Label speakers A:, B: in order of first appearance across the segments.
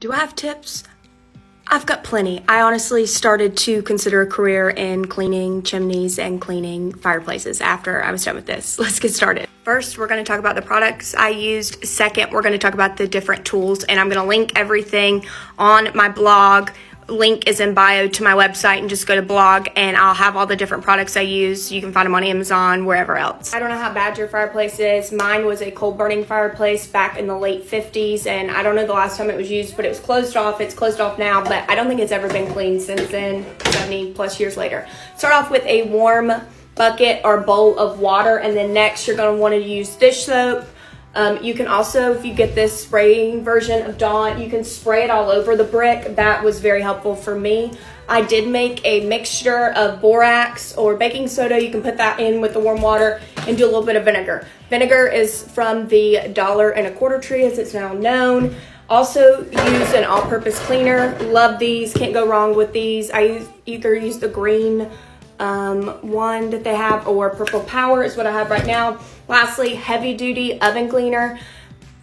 A: Do I have tips? I've got plenty. I honestly started to consider a career in cleaning chimneys and cleaning fireplaces after I was done with this. Let's get started. First, we're going to talk about the products I used. Second, we're going to talk about the different tools, and I'm going to link everything on my blog. Link is in bio to my website, and just go to blog and I'll have all the different products I use. You can find them on Amazon, wherever else. I don't know how bad your fireplace is. Mine was a coal burning fireplace back in the late 50s, and I don't know the last time it was used, but it was closed off. It's closed off now, but I don't think it's ever been cleaned since then, 70 plus years later. Start off with a warm bucket or bowl of water, and then next you're going to want to use dish soap. You can also, if you get this spraying version of Dawn, you can spray it all over the brick. That was very helpful for me. I did make a mixture of borax or baking soda. You can put that in with the warm water and do a little bit of vinegar. Vinegar is from the $1.25 tree, as it's now known. Also use an all-purpose cleaner. Love these. Can't go wrong with these. I either use the green one that they have, or Purple Power is what I have right now. Lastly, heavy duty oven cleaner,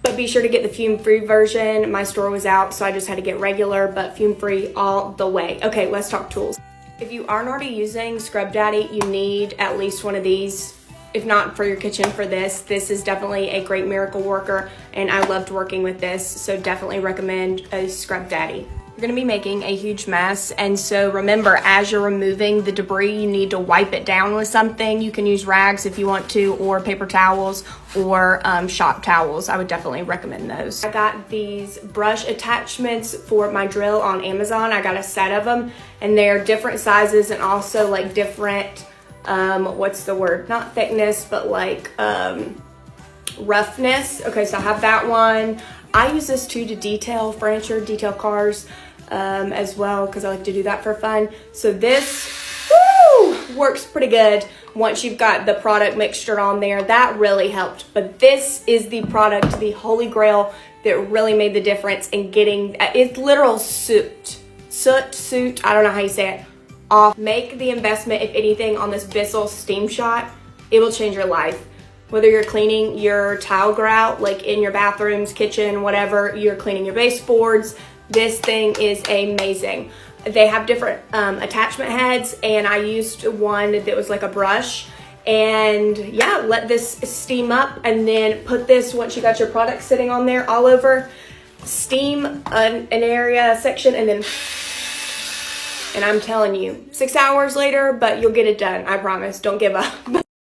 A: but be sure to get the fume free version. My store was out, so I just had to get regular, but fume free all the way. Okay, let's talk tools. If you aren't already using Scrub Daddy, you need at least one of these. If not for your kitchen, for this is definitely a great miracle worker, and I loved working with this, so definitely recommend a Scrub Daddy. You're gonna be making a huge mess, and so remember, as you're removing the debris, you need to wipe it down with something. You can use rags if you want to, or paper towels, or shop towels. I would definitely recommend those. I got these brush attachments for my drill on Amazon. I got a set of them, and they're different sizes and also like different, what's the word? Not thickness, but like roughness. Okay, so I have that one. I use this too to detail furniture, detail cars as well, because I like to do that for fun. So this works pretty good once you've got the product mixture on there. That really helped. But this is the product, the holy grail, that really made the difference in getting, it's literal soot, I don't know how you say it, off. Make the investment, if anything, on this Bissell steam shot. It will change your life. Whether you're cleaning your tile grout, like in your bathrooms, kitchen, whatever, you're cleaning your baseboards, this thing is amazing. They have different attachment heads, and I used one that was like a brush. And yeah, let this steam up, and then put this, once you got your product sitting on there all over, steam an area section, and then, and I'm telling you, 6 hours later, but you'll get it done, I promise. Don't give up.